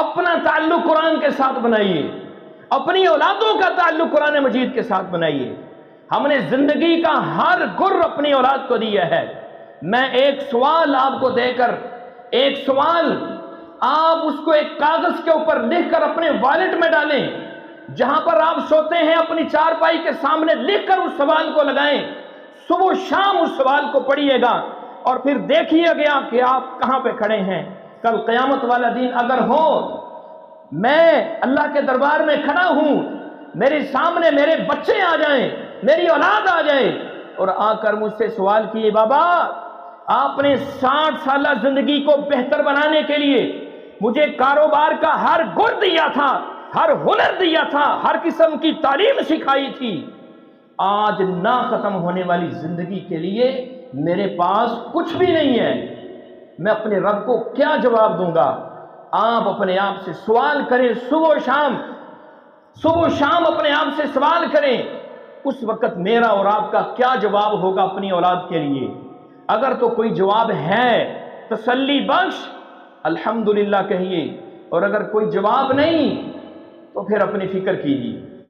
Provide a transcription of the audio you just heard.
اپنا تعلق قرآن کے ساتھ بنائیے، اپنی اولادوں کا تعلق قرآن مجید کے ساتھ بنائیے۔ ہم نے زندگی کا ہر گر اپنی اولاد کو دیا ہے۔ میں ایک سوال آپ کو دے کر، ایک سوال آپ اس کو ایک کاغذ کے اوپر لکھ کر اپنے والیٹ میں ڈالیں، جہاں پر آپ سوتے ہیں اپنی چارپائی کے سامنے لکھ کر اس سوال کو لگائیں، صبح و شام اس سوال کو پڑھیے گا، اور پھر دیکھیے گا کہ آپ کہاں پہ کھڑے ہیں۔ کل قیامت والا دن اگر ہو، میں اللہ کے دربار میں کھڑا ہوں، میرے سامنے میرے بچے آ جائیں، میری اولاد آ جائے، اور آ کر مجھ سے سوال کیے، بابا آپ نے 60 سالہ زندگی کو بہتر بنانے کے لیے مجھے کاروبار کا ہر گر دیا تھا، ہر ہنر دیا تھا، ہر قسم کی تعلیم سکھائی تھی، آج نہ ختم ہونے والی زندگی کے لیے میرے پاس کچھ بھی نہیں ہے، میں اپنے رب کو کیا جواب دوں گا؟ آپ اپنے آپ سے سوال کریں، صبح و شام اپنے آپ سے سوال کریں، اس وقت میرا اور آپ کا کیا جواب ہوگا اپنی اولاد کے لیے؟ اگر تو کوئی جواب ہے تسلی بخش، الحمدللہ کہیے، اور اگر کوئی جواب نہیں تو پھر اپنی فکر کیجیے۔